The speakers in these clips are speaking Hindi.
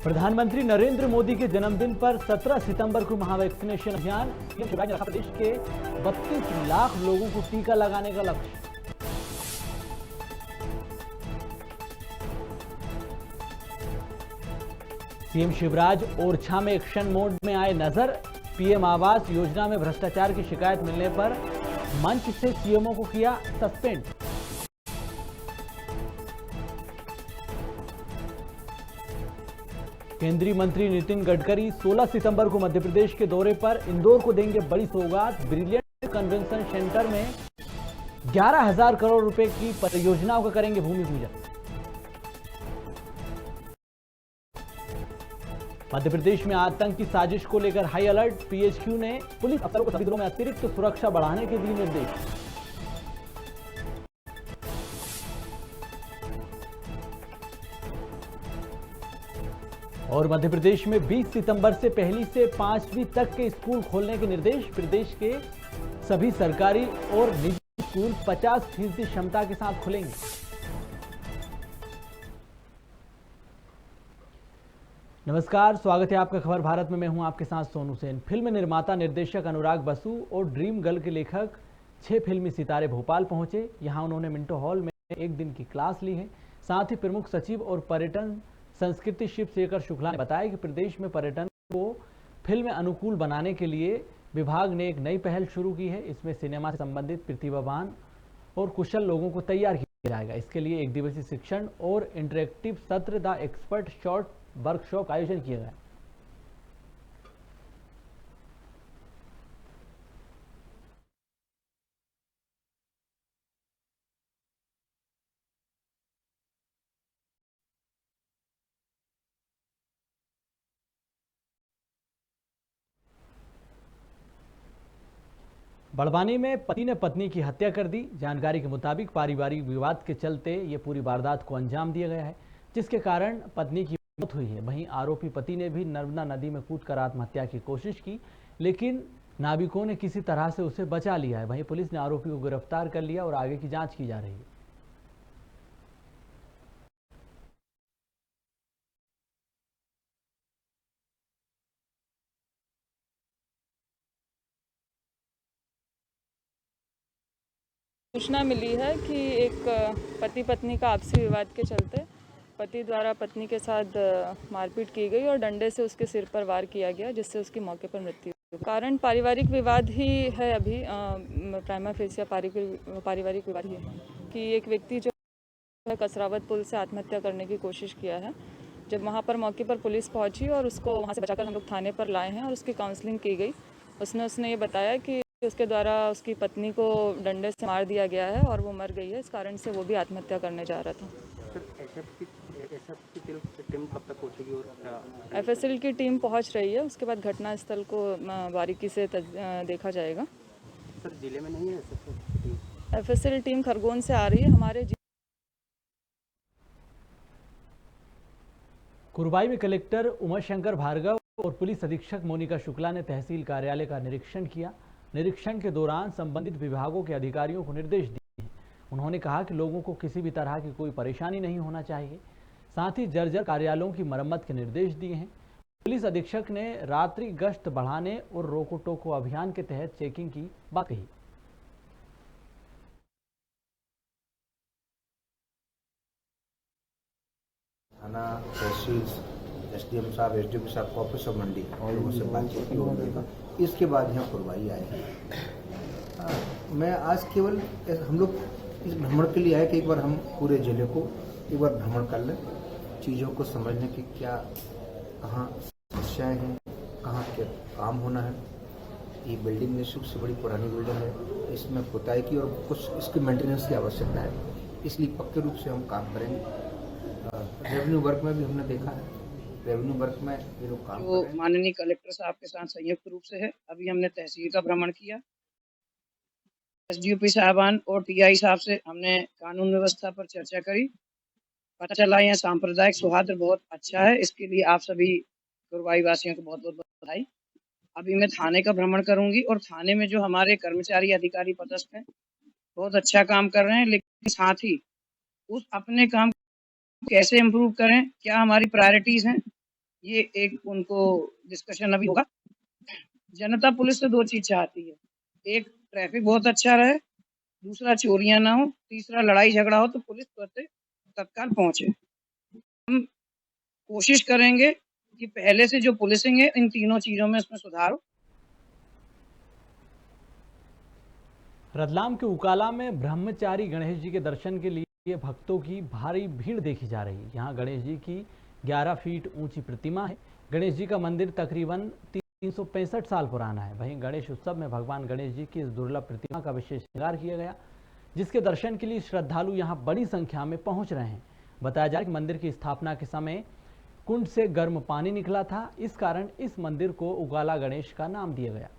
प्रधानमंत्री नरेंद्र मोदी के जन्मदिन पर 17 सितंबर को महावैक्सीनेशन अभियान। शिवराज ने रखा प्रदेश के 32 लाख लोगों को टीका लगाने का लक्ष्य। सीएम शिवराज ओरछा में एक्शन मोड में आए नजर। पीएम आवास योजना में भ्रष्टाचार की शिकायत मिलने पर मंच से सीएमओ को किया सस्पेंड। केंद्रीय मंत्री नितिन गडकरी 16 सितंबर को मध्य प्रदेश के दौरे पर। इंदौर को देंगे बड़ी सौगात। ब्रिलियंट कन्वेंशन सेंटर में 11,000 करोड़ रुपए की परियोजनाओं का करेंगे भूमि पूजन। मध्य प्रदेश में आतंक की साजिश को लेकर हाई अलर्ट। पीएचक्यू ने पुलिस अफसरों को सभी जिलों में अतिरिक्त सुरक्षा बढ़ाने के दिए निर्देश। और मध्य प्रदेश में 20 सितंबर से पहली से 5वीं तक के स्कूल खोलने के निर्देश। प्रदेश के सभी सरकारी और निजी स्कूल 50% क्षमता के साथ खुलेंगे। नमस्कार, स्वागत है आपका खबर भारत में। मैं हूं आपके साथ सोनू सेन। फिल्म निर्माता निर्देशक अनुराग बसु और ड्रीम गर्ल के लेखक 6 फिल्मी सितारे भोपाल पहुंचे। यहां उन्होंने मिंटो हॉल में एक दिन की क्लास ली है। साथ ही प्रमुख सचिव और पर्यटन संस्कृति शिव शेखर शुक्ला ने बताया कि प्रदेश में पर्यटन को फिल्म अनुकूल बनाने के लिए विभाग ने एक नई पहल शुरू की है। इसमें सिनेमा से संबंधित प्रतिभावान और कुशल लोगों को तैयार किया जाएगा। इसके लिए एक दिवसीय शिक्षण और इंटरेक्टिव सत्र द एक्सपर्ट शॉर्ट वर्कशॉप का आयोजन किया गया। बड़वानी में पति ने पत्नी की हत्या कर दी। जानकारी के मुताबिक पारिवारिक विवाद के चलते ये पूरी वारदात को अंजाम दिया गया है, जिसके कारण पत्नी की मौत हुई है। वहीं आरोपी पति ने भी नर्मदा नदी में कूदकर आत्महत्या की कोशिश की, लेकिन नाविकों ने किसी तरह से उसे बचा लिया है। वहीं पुलिस ने आरोपी को गिरफ्तार कर लिया और आगे की जांच की जा रही है। सूचना मिली है कि एक पति पत्नी का आपसी विवाद के चलते पति द्वारा पत्नी के साथ मारपीट की गई और डंडे से उसके सिर पर वार किया गया, जिससे उसकी मौके पर मृत्यु हुई। कारण पारिवारिक विवाद ही है। अभी प्राइमा फेसिया पारिवारिक विवाद ही है कि एक व्यक्ति जो है कसरावत पुल से आत्महत्या करने की कोशिश किया है। जब वहाँ पर मौके पर पुलिस पहुँची और उसको वहाँ से बचाकर हम लोग थाने पर लाए हैं और उसकी काउंसलिंग की गई। उसने ये बताया कि उसके द्वारा उसकी पत्नी को डंडे से मार दिया गया है और वो मर गई है। इस कारण से वो भी आत्महत्या करने जा रहा था। टीम कब तक पहुंचेगी? और एफएसएल की टीम पहुंच रही है। उसके बाद घटनास्थल को बारीकी से देखा जाएगा। सर, जिले में नहीं है एफएसएल टीम खरगोन से आ रही है हमारे। कुरवाई में कलेक्टर उमाशंकर भार्गव और पुलिस अधीक्षक मोनिका शुक्ला ने तहसील कार्यालय का निरीक्षण किया। निरीक्षण के दौरान संबंधित विभागों के अधिकारियों को निर्देश दिए हैं। उन्होंने कहा कि लोगों को किसी भी तरह की कोई परेशानी नहीं होना चाहिए। साथ ही जर्जर कार्यालयों की मरम्मत के निर्देश दिए हैं। पुलिस अधीक्षक ने रात्रि गश्त बढ़ाने और रोको टोको अभियान के तहत चेकिंग की बात कही। थाना, तहसील, एसडीएम साहब, एसडीओ साहब, कॉपरेटिव मंडी और लोगों से बातचीत की होगी। इसके बाद यहाँ कुरवाई आए हैं। मैं आज केवल हम लोग इस भ्रमण के लिए आए कि एक बार हम पूरे जिले को एक बार भ्रमण कर लें, चीज़ों को समझने की क्या कहाँ समस्याएँ हैं, कहाँ क्या काम होना है। ये बिल्डिंग निश्चित से बड़ी पुरानी बिल्डिंग है, इसमें पुताई की और कुछ इसकी मेंटेनेंस की आवश्यकता है, इसलिए पक्के रूप से हम काम करेंगे। रेवेन्यू वर्क में भी हमने देखा है, रेवेन्यू वर्क में ये लोग काम कर रहे हैं। माननीय कलेक्टर साहब के साथ संयुक्त रूप से है। अभी हमने तहसील का भ्रमण किया। एसडीओपी साहबान और टीआई साहब से हमने कानून व्यवस्था पर चर्चा करी। पता चला यहाँ सांप्रदायिक सौहार्द बहुत अच्छा है। इसके लिए आप सभी कुरवाई वासियों को बहुत बहुत बधाई। अभी मैं थाने का भ्रमण करूंगी और थाने में जो हमारे कर्मचारी अधिकारी पदस्थ हैं बहुत अच्छा काम कर रहे हैं, लेकिन साथ ही उस अपने काम कैसे इम्प्रूव करें, क्या हमारी प्रायोरिटीज हैं, ये एक उनको डिस्कशन अभी होगा। जनता पुलिस से दो चीज चाहती है, एक ट्रैफिक बहुत अच्छा रहे, दूसरा चोरियां ना हो, तीसरा लड़ाई झगड़ा हो तो पुलिस तुरंत तत्काल पहुंचे। हम कोशिश करेंगे कि पहले से जो पुलिसिंग है इन तीनों चीजों में इसमें सुधार हो। रतलाम के उकाला में ब्रह्मचारी गणेश जी के दर्शन के लिए भक्तों की भारी भीड़ देखी जा रही है। यहाँ गणेश जी की 11 फीट ऊंची प्रतिमा है। गणेश जी का मंदिर तकरीबन 365 साल पुराना है। वहीं गणेश उत्सव में भगवान गणेश जी की इस दुर्लभ प्रतिमा का विशेष श्रृंगार किया गया, जिसके दर्शन के लिए श्रद्धालु यहाँ बड़ी संख्या में पहुंच रहे हैं। बताया जाए कि मंदिर की स्थापना के समय कुंड से गर्म पानी निकला था, इस कारण इस मंदिर को उकाला गणेश का नाम दिया गया।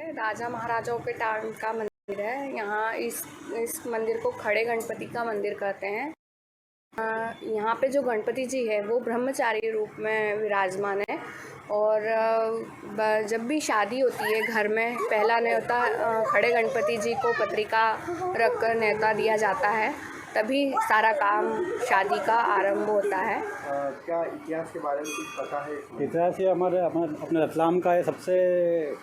राजा महाराजाओं के टाइम का मंदिर है। यहाँ इस मंदिर को खड़े गणपति का मंदिर कहते हैं। यहाँ पे जो गणपति जी है वो ब्रह्मचारी रूप में विराजमान है और जब भी शादी होती है घर में पहला न्योता खड़े गणपति जी को पत्रिका रखकर न्योता दिया जाता है, तभी सारा काम शादी का आरंभ होता है। क्या इतिहास के बारे में कुछ पता है? इतिहास ये अपने रतलाम का ये सबसे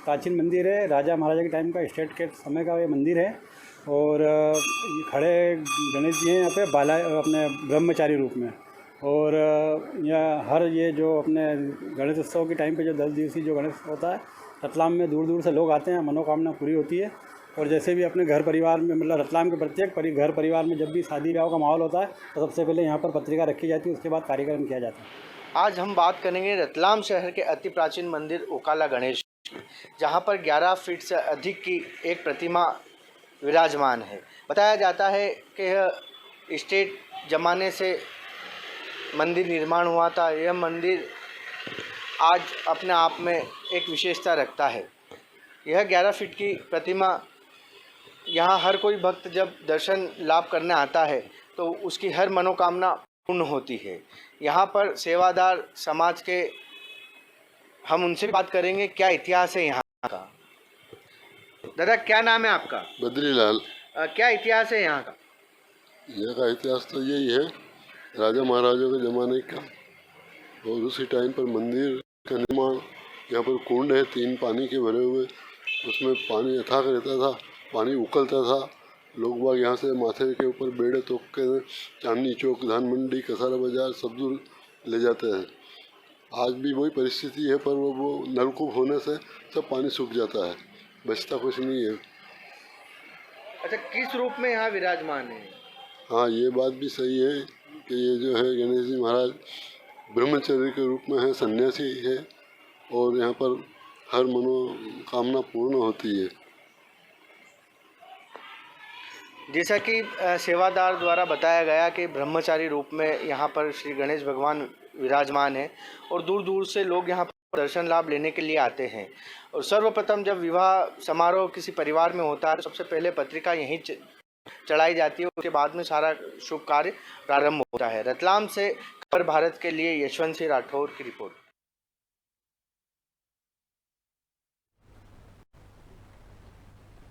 प्राचीन मंदिर है। राजा महाराजा के टाइम का, स्टेट के समय का ये मंदिर है और ये खड़े गणेश जी हैं यहाँ पे अपने ब्रह्मचारी रूप में। और यह हर ये जो अपने गणेश उत्सव के टाइम पे जो 10 दिवसीय जो गणेश होता है, रतलाम में दूर दूर से लोग आते हैं, मनोकामना पूरी होती है। और जैसे भी अपने घर परिवार में, मतलब रतलाम के प्रत्येक घर परिवार में जब भी शादी ब्याह का माहौल होता है तो सबसे पहले यहाँ पर पत्रिका रखी जाती है, उसके बाद कार्यक्रम किया जाता है। आज हम बात करेंगे रतलाम शहर के अति प्राचीन मंदिर उकाला गणेश, जहाँ पर 11 फीट से अधिक की एक प्रतिमा विराजमान है। बताया जाता है कि यह स्टेट ज़माने से मंदिर निर्माण हुआ था। यह मंदिर आज अपने आप में एक विशेषता रखता है। यह 11 फीट की प्रतिमा, यहाँ हर कोई भक्त जब दर्शन लाभ करने आता है तो उसकी हर मनोकामना पूर्ण होती है। यहाँ पर सेवादार समाज के हम उनसे बात करेंगे, क्या इतिहास है यहाँ का। दादा, क्या नाम है आपका? बद्रीलाल। क्या इतिहास है यहाँ का? यहाँ का इतिहास तो यही है, राजा महाराजों के ज़माने का, और उसी टाइम पर मंदिर का निर्माण। यहाँ पर कुंड है 3 पानी के भरे हुए, उसमें पानी अथाह रहता था, पानी उकलता था। लोग बाग यहाँ से माथे के ऊपर बेड़े तोक के चांदनी चौक, धान मंडी, कसारा बाजार सब दूर ले जाते हैं। आज भी वही परिस्थिति है, पर वो नलकूप होने से सब पानी सूख जाता है, बचता कुछ नहीं है। अच्छा, किस रूप में यहाँ विराजमान है? हाँ, ये बात भी सही है कि ये जो है गणेश जी महाराज ब्रह्मचर्य के रूप में है, सन्यासी है, और यहाँ पर हर मनोकामना पूर्ण होती है। जैसा कि सेवादार द्वारा बताया गया कि ब्रह्मचारी रूप में यहाँ पर श्री गणेश भगवान विराजमान है और दूर दूर से लोग यहाँ पर दर्शन लाभ लेने के लिए आते हैं। और सर्वप्रथम जब विवाह समारोह किसी परिवार में होता है तो सबसे पहले पत्रिका यहीं चढ़ाई जाती है, उसके बाद में सारा शुभ कार्य प्रारंभ होता है। रतलाम से खबर भारत के लिए यशवंत सिंह राठौर की रिपोर्ट।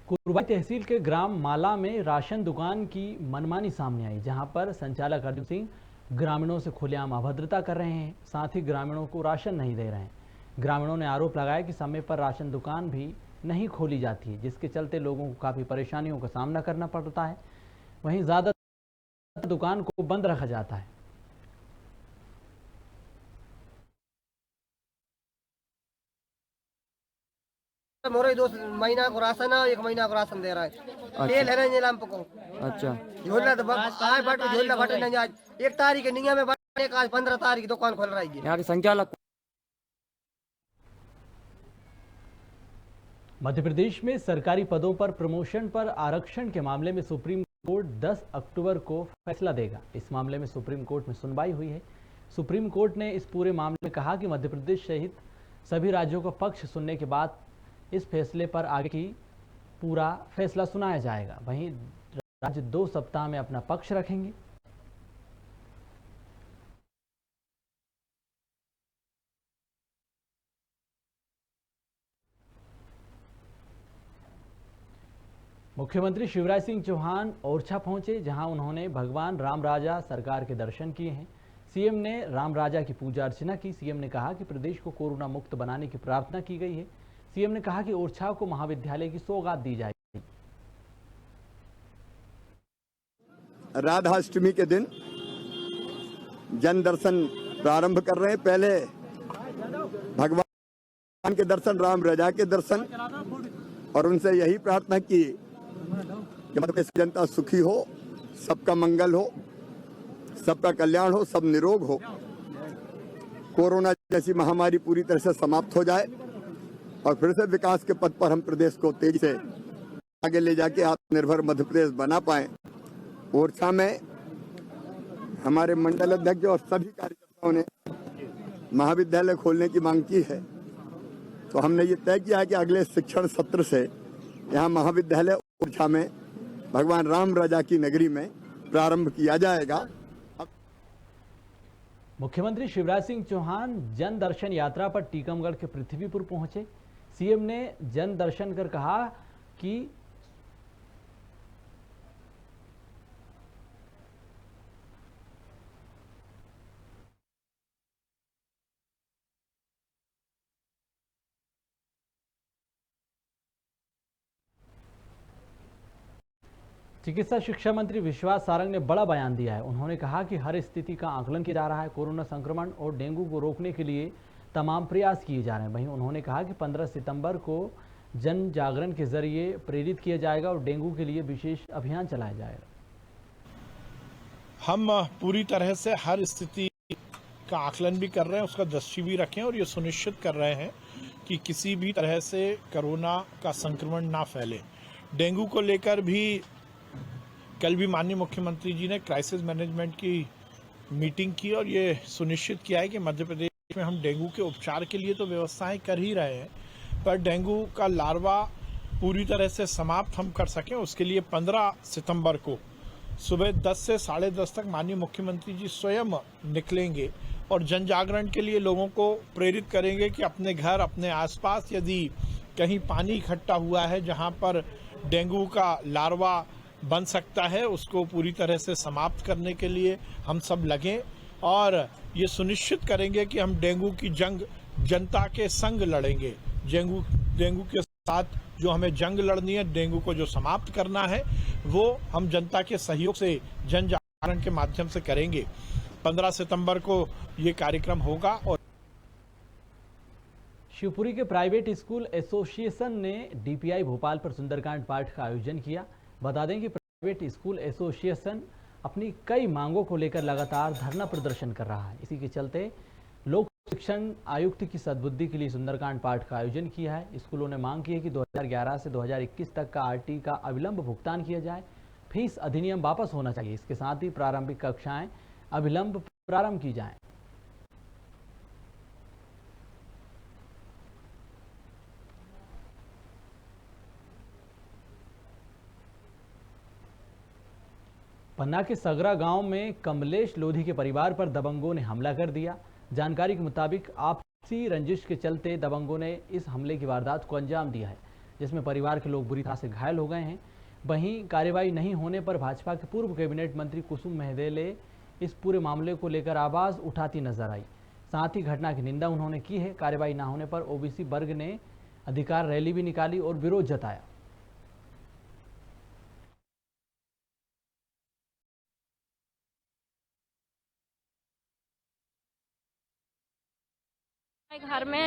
कुरबाई तहसील के ग्राम माला में राशन दुकान की मनमानी सामने आई, जहां पर संचालक अर्जुन सिंह ग्रामीणों से खुलेआम अभद्रता कर रहे हैं, साथ ही ग्रामीणों को राशन नहीं दे रहे हैं। ग्रामीणों ने आरोप लगाया कि समय पर राशन दुकान भी नहीं खोली जाती है, जिसके चलते लोगों को काफ़ी परेशानियों का सामना करना पड़ता है। वहीं ज़्यादातर दुकान को बंद रखा जाता है। मोरे 2 महीना को राशन है, 1 महीना को राशन दे रहा है। तेल है नहीं लाम पको। अच्छा, झोला तो काय बाटो, झोला बाटो नहीं। आज 1 तारीख निया में बाटे, आज 15 तारीख दुकान खोल रही है। यहाँ के संचालक। मध्य प्रदेश में सरकारी पदों पर प्रमोशन पर आरक्षण के मामले में सुप्रीम कोर्ट 10 अक्टूबर को फैसला देगा। इस मामले में सुप्रीम कोर्ट में सुनवाई हुई है। सुप्रीम कोर्ट ने इस पूरे मामले में कहा कि मध्य प्रदेश सहित सभी राज्यों का पक्ष सुनने के बाद इस फैसले पर आगे की पूरा फैसला सुनाया जाएगा। वहीं राज्य 2 सप्ताह में अपना पक्ष रखेंगे। मुख्यमंत्री शिवराज सिंह चौहान ओरछा पहुंचे, जहां उन्होंने भगवान राम राजा सरकार के दर्शन किए हैं। सीएम ने राम राजा की पूजा अर्चना की। सीएम ने कहा कि प्रदेश को कोरोना मुक्त बनाने की प्रार्थना की गई है। सीएम ने कहा कि ओरछा को महाविद्यालय की सौगात दी जाएगी। राधाष्टमी के दिन जन दर्शन प्रारंभ कर रहे हैं। पहले भगवान के दर्शन, राम राजा के दर्शन, और उनसे यही प्रार्थना की कि मतलब जनता सुखी हो, सबका मंगल हो, सबका कल्याण हो, सब निरोग हो, कोरोना जैसी महामारी पूरी तरह से समाप्त हो जाए और फिर से विकास के पथ पर हम प्रदेश को तेजी से आगे ले जाके आत्मनिर्भर मध्य प्रदेश बना पाए। ओरछा में हमारे मंडल अध्यक्ष और सभी कार्यकर्ताओं ने महाविद्यालय खोलने की मांग की है, तो हमने ये तय किया है कि अगले शिक्षण सत्र से यहाँ महाविद्यालय ओरछा में भगवान राम राजा की नगरी में प्रारंभ किया जाएगा। मुख्यमंत्री शिवराज सिंह चौहान जन दर्शन यात्रा पर टीकमगढ़ के पृथ्वीपुर पहुंचे। सीएम ने जन दर्शन कर कहा कि चिकित्सा शिक्षा मंत्री विश्वास सारंग ने बड़ा बयान दिया है। उन्होंने कहा कि हर स्थिति का आकलन किया जा रहा है। कोरोना संक्रमण और डेंगू को रोकने के लिए तमाम प्रयास किए जा रहे हैं। वहीं उन्होंने कहा कि 15 सितंबर को जन जागरण के जरिए प्रेरित किया जाएगा और डेंगू के लिए विशेष अभियान चलाया जाएगा। हम पूरी तरह से हर स्थिति का आकलन भी कर रहे हैं, उसका दृष्टि भी रखें और ये सुनिश्चित कर रहे हैं कि किसी भी तरह से कोरोना का संक्रमण ना फैले। डेंगू को लेकर भी कल भी माननीय मुख्यमंत्री जी ने क्राइसिस मैनेजमेंट की मीटिंग की और ये सुनिश्चित किया है कि मध्य प्रदेश में हम डेंगू के उपचार के लिए तो व्यवस्थाएं कर ही रहे हैं, पर डेंगू का लार्वा पूरी तरह से समाप्त हम कर सकें, उसके लिए 15 सितंबर को सुबह 10 से 10:30 तक माननीय मुख्यमंत्री जी स्वयं निकलेंगे और जन जागरण के लिए लोगों को प्रेरित करेंगे कि अपने घर, अपने आसपास यदि कहीं पानी इकट्ठा हुआ है जहां पर डेंगू का लार्वा बन सकता है, उसको पूरी तरह से समाप्त करने के लिए हम सब लगें और ये सुनिश्चित करेंगे कि हम डेंगू की जंग जनता के संग लड़ेंगे। डेंगू के साथ जो हमें जंग लड़नी है, डेंगू को जो समाप्त करना है, वो हम जनता के सहयोग से जन जागरण के माध्यम से करेंगे। 15 सितंबर को ये कार्यक्रम होगा। और शिवपुरी के प्राइवेट स्कूल एसोसिएशन ने डीपीआई भोपाल पर सुंदरकांड पाठ का आयोजन किया। बता दें कि प्राइवेट स्कूल एसोसिएशन अपनी कई मांगों को लेकर लगातार धरना प्रदर्शन कर रहा है। इसी के चलते लोक शिक्षण आयुक्त की सद्बुद्धि के लिए सुंदरकांड पाठ का आयोजन किया है। स्कूलों ने मांग की है कि 2011 से 2021 तक का आरटी का अविलंब भुगतान किया जाए, फीस अधिनियम वापस होना चाहिए। इसके साथ ही प्रारंभिक कक्षाएं अविलंब प्रारंभ की जाएं। पन्ना के सगरा गांव में कमलेश लोधी के परिवार पर दबंगों ने हमला कर दिया। जानकारी के मुताबिक आपसी रंजिश के चलते दबंगों ने इस हमले की वारदात को अंजाम दिया है, जिसमें परिवार के लोग बुरी तरह से घायल हो गए हैं। वहीं कार्रवाई नहीं होने पर भाजपा के पूर्व कैबिनेट मंत्री कुसुम महदेले इस पूरे मामले को लेकर आवाज उठाती नजर आई। साथ ही घटना की निंदा उन्होंने की है। कार्रवाई न होने पर ओबीसी वर्ग ने अधिकार रैली भी निकाली और विरोध जताया।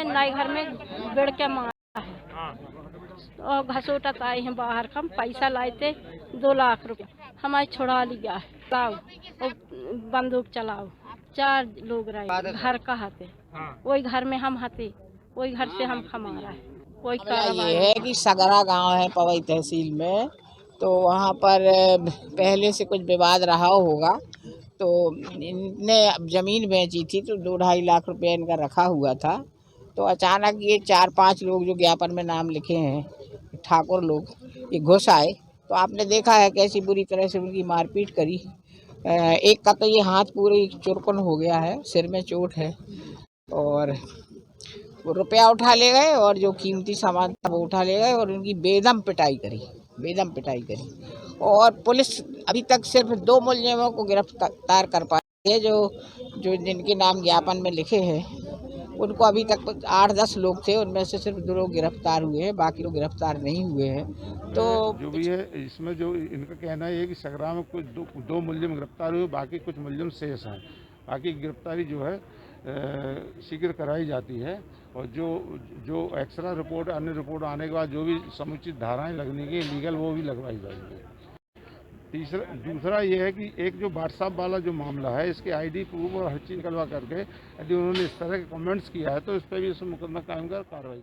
नए घर में बेड़ के मारा है और घसोटत आए हैं बाहर। हम पैसा लाए थे 2 लाख रुपया, हमारे छुड़ा लिया है। लाओ और बंदूक चलाओ। 4 लोग रहे, घर का हाथे, वही घर में हम हाथे, वही घर से हम हमारा है। कोई कार्रवाई ये है कि सगरा गांव है पवई तहसील में, तो वहाँ पर पहले से कुछ विवाद रहा होगा, तो इनने ज़मीन बेची थी तो 2-2.5 लाख रुपया इनका रखा हुआ था। तो अचानक ये 4-5 लोग जो ज्ञापन में नाम लिखे हैं ठाकुर लोग, ये घुस आए। तो आपने देखा है कैसी बुरी तरह से उनकी मारपीट करी। एक का तो ये हाथ पूरे चुरकन हो गया है, सिर में चोट है, और रुपया उठा ले गए और जो कीमती सामान था वो उठा ले गए और उनकी बेदम पिटाई करी। बेदम पिटाई करी। और पुलिस अभी तक सिर्फ 2 मुलजिमों को गिरफ्तार कर पाई है, जो जिनके नाम ज्ञापन में लिखे हैं। उनको अभी तक 8-10 लोग थे, उनमें से सिर्फ 2 लोग गिरफ्तार हुए हैं, बाकी लोग गिरफ्तार नहीं हुए हैं। तो जो भी है इसमें जो इनका कहना है कि संग्राम में कुछ दो मुलजिम गिरफ्तार हुए, बाकी कुछ मुलजिम शेष हैं। बाकी गिरफ्तारी जो है शीघ्र कराई जाती है और जो एक्स्ट्रा रिपोर्ट अन्य रिपोर्ट आने के बाद जो भी समुचित धाराएं लगने की लीगल वो भी लगवाई जाएंगी। दूसरा ये है कि एक जो व्हाट्सएप वाला जो मामला है, इसके आईडी प्रूफ और हर चीज़ निकलवा करके यदि उन्होंने इस तरह के कमेंट्स किया है तो इस पर भी इसमें मुकदमा कायम कर कार्रवाई।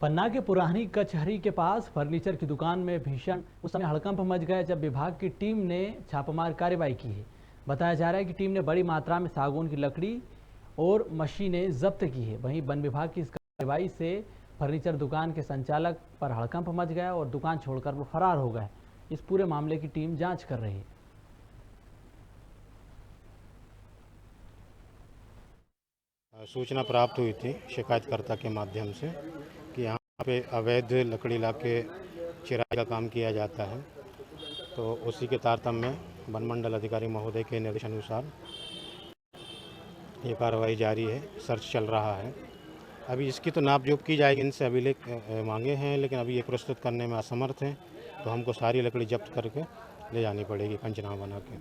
पन्ना के पुरानी कचहरी के पास फर्नीचर की दुकान में भीषण उस समय हड़कंप मच गया जब विभाग की टीम ने छापामार कार्रवाई की है। बताया जा रहा है कि टीम ने बड़ी मात्रा में सागौन की लकड़ी और मशीनें जब्त की है। वहीं वन विभाग की इस कार्रवाई से फर्नीचर दुकान के संचालक पर हड़कंप मच गया और दुकान छोड़कर वो फरार हो गए। इस पूरे मामले की टीम जांच कर रही है। सूचना प्राप्त हुई थी शिकायतकर्ता के माध्यम से कि यहाँ पे अवैध लकड़ी लाके चिराई का काम किया जाता है। तो उसी के तारतम्य में वन मंडल अधिकारी महोदय के निर्देशानुसार ये कार्रवाई जारी है, सर्च चल रहा है। अभी इसकी तो नापजोख की जाएगी, इनसे अभिलेख मांगे हैं लेकिन अभी ये प्रस्तुत करने में असमर्थ हैं, तो हमको सारी लकड़ी जब्त करके ले जानी पड़ेगी पंचनामा बना के।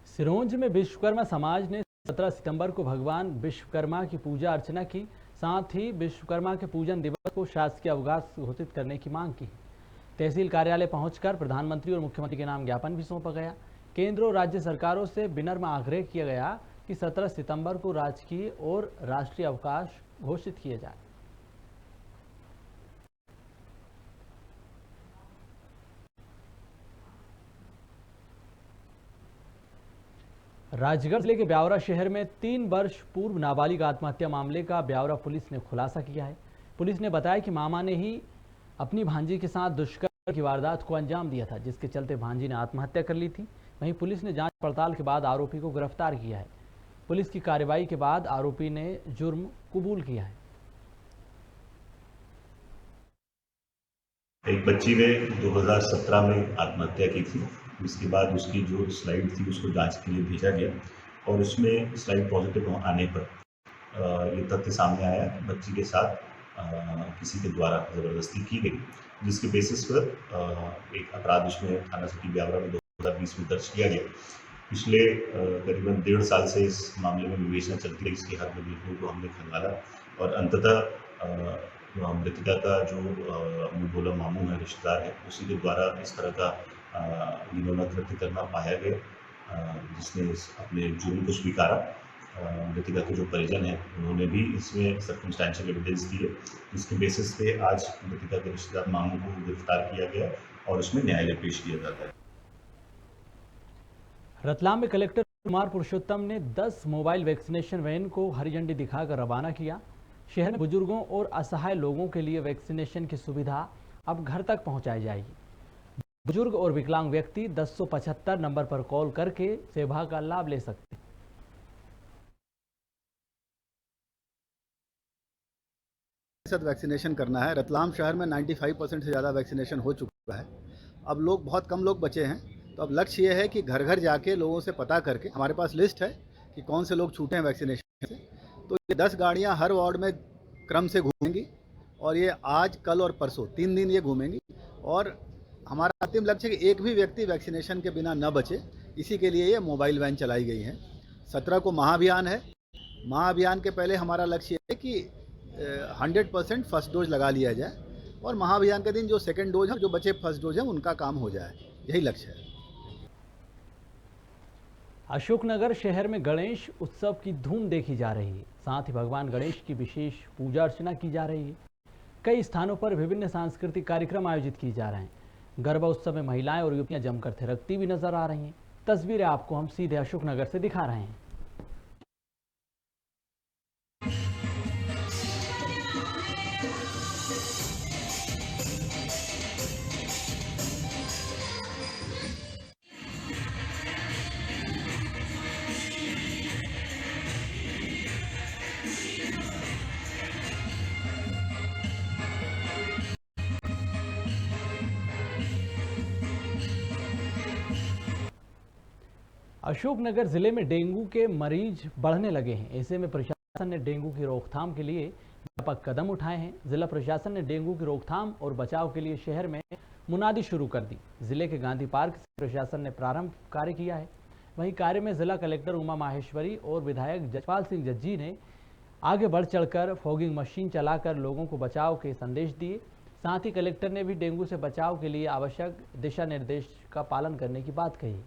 सिरोंज में विश्वकर्मा समाज ने 17 सितंबर को भगवान विश्वकर्मा की पूजा अर्चना की, साथ ही विश्वकर्मा के पूजन दिवस को शासकीय अवकाश घोषित करने की मांग की। तहसील कार्यालय पहुंचकर प्रधानमंत्री और मुख्यमंत्री के नाम ज्ञापन भी सौंपा गया। केंद्र और राज्य सरकारों से विनम्र आग्रह किया गया कि 17 सितंबर को राजकीय और राष्ट्रीय अवकाश घोषित किया जाए। राजगढ़ जिले के ब्यावरा शहर में 3 वर्ष पूर्व नाबालिग आत्महत्या मामले का ब्यावरा पुलिस ने खुलासा किया है। पुलिस ने बताया कि मामा ने ही अपनी भांजी के साथ दुष्कर्म की वारदात को अंजाम दिया था, जिसके चलते भांजी ने आत्महत्या कर ली थी। वहीं पुलिस ने जांच पड़ताल के बाद आरोपी को गिरफ्तार किया है। पुलिस की कार्रवाई के बाद आरोपी ने जुर्म कबूल किया है। एक बच्ची ने 2017 में आत्महत्या की थी। इसके बाद उसकी जो स्लाइड थी उसको जांच के लिए भेजा गया और उसमें स्लाइड पॉजिटिव आने पर ये तथ्य सामने आया बच्ची के साथ किसी के द्वारा ज़बरदस्ती की गई, जिसके बेसिस पर एक अपराध उसमें थाना सिटी ब्यावरा में 2020 में दर्ज किया गया। पिछले करीबन 1.5 साल से इस मामले में विवेचना चलती रही। इसकी हर गतिविधियों को हमने खंगाला और अंततः मृतका का जो मुँह बोला मामू है, रिश्तेदार है, उसी के द्वारा इस तरह का घिनौना कृत्य करना पाया गया, जिसने अपने जुर्म को स्वीकारा। मृतका के जो परिजन है उन्होंने भी इसमें सर्कमस्टेंशियल एविडेंस दी है, जिसके बेसिस पे आज मृतका के रिश्तेदार मामू को गिरफ्तार किया गया और उसमें न्यायालय पेश किया जाता है। रतलाम में कलेक्टर कुमार पुरुषोत्तम ने 10 मोबाइल वैक्सीनेशन वैन को हरी झंडी दिखाकर रवाना किया। शहर में बुजुर्गों और असहाय लोगों के लिए वैक्सीनेशन की सुविधा अब घर तक पहुंचाई जाएगी। बुजुर्ग और विकलांग व्यक्ति 1075 नंबर पर कॉल करके सेवा का लाभ ले सकते हैं। वैक्सीनेशन करना है। रतलाम शहर में 95% से ज़्यादा वैक्सीनेशन हो चुका है। अब लोग बहुत कम लोग बचे हैं, तो अब लक्ष्य ये है कि घर घर जाके लोगों से पता करके, हमारे पास लिस्ट है कि कौन से लोग छूटे हैं वैक्सीनेशन से, तो ये 10 गाड़ियां हर वार्ड में क्रम से घूमेंगी और ये आज, कल और परसों 3 दिन ये घूमेंगी। और हमारा अंतिम लक्ष्य है कि एक भी व्यक्ति वैक्सीनेशन के बिना न बचे, इसी के लिए ये मोबाइल वैन चलाई गई है। 17 को महाअभियान है। महाअभियान के पहले हमारा लक्ष्य है कि 100% फर्स्ट डोज लगा लिया जाए और महाअभियान के दिन जो सेकंड डोज है, जो बचे फर्स्ट डोज है, उनका काम हो जाए, यही लक्ष्य है। अशोकनगर शहर में गणेश उत्सव की धूम देखी जा रही है। साथ ही भगवान गणेश की विशेष पूजा अर्चना की जा रही है। कई स्थानों पर विभिन्न सांस्कृतिक कार्यक्रम आयोजित किए जा रहे हैं। गरबा उत्सव में महिलाएं और युवतियां जमकर थिरकती भी नजर आ रही हैं। तस्वीरें आपको हम सीधे अशोकनगर से दिखा रहे हैं। अशोकनगर जिले में डेंगू के मरीज बढ़ने लगे हैं। ऐसे में प्रशासन ने डेंगू की रोकथाम के लिए व्यापक कदम उठाए हैं। जिला प्रशासन ने डेंगू की रोकथाम और बचाव के लिए शहर में मुनादी शुरू कर दी। जिले के गांधी पार्क से प्रशासन ने प्रारंभ कार्य किया है। वहीं कार्य में जिला कलेक्टर उमा माहेश्वरी और विधायक जसपाल सिंह जज्जी ने आगे बढ़ चढ़कर फॉगिंग मशीन चलाकर लोगों को बचाव के संदेश दिए। साथ ही कलेक्टर ने भी डेंगू से बचाव के लिए आवश्यक दिशा निर्देश का पालन करने की बात कही।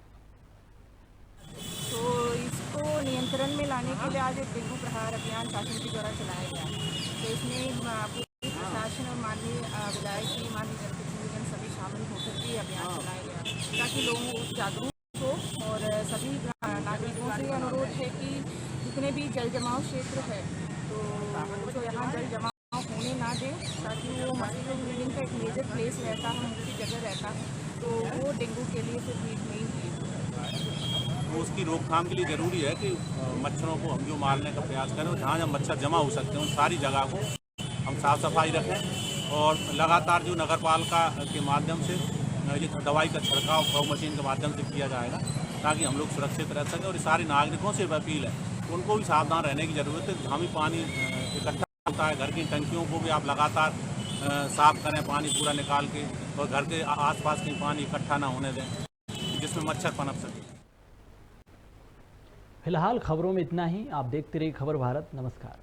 तो इसको नियंत्रण में लाने के लिए आज एक डेंगू प्रहार अभियान शासन के द्वारा चलाया गया। तो इसमें पूरी प्रशासन और माननीय विधायक जी, माननीय जनप्रतिनिधिगण सभी शामिल होकर के अभियान चलाया गया ताकि लोग जागरूक हो। और सभी नागरिकों से अनुरोध है कि जितने भी जल जमाव क्षेत्र है तो यहाँ जल जमाव होने ना दें, ताकि वो मस्किटो ब्रीडिंग का एक मेजर प्लेस रहता है, मुख्य जगह रहता है, तो वो डेंगू के लिए फिर मेन तो उसकी रोकथाम के लिए ज़रूरी है कि मच्छरों को हम जो मारने का प्रयास करें, जहाँ जहाँ मच्छर जमा हो सकते हैं उन सारी जगह को हम साफ़ सफाई रखें। और लगातार जो नगर पालिका के माध्यम से ये दवाई का छिड़काव फॉग मशीन के माध्यम से किया जाएगा ताकि हम लोग सुरक्षित रह सकें। और सारे नागरिकों से अपील है, उनको भी सावधान रहने की ज़रूरत है। जहाँ भी पानी इकट्ठा होता है, घर की टंकियों को भी आप लगातार साफ़ करें, पानी पूरा निकाल के, और घर के आसपास कहीं पानी इकट्ठा ना होने दें जिसमें मच्छर पनप सके। फिलहाल खबरों में इतना ही। आप देखते रहिए खबर भारत। नमस्कार।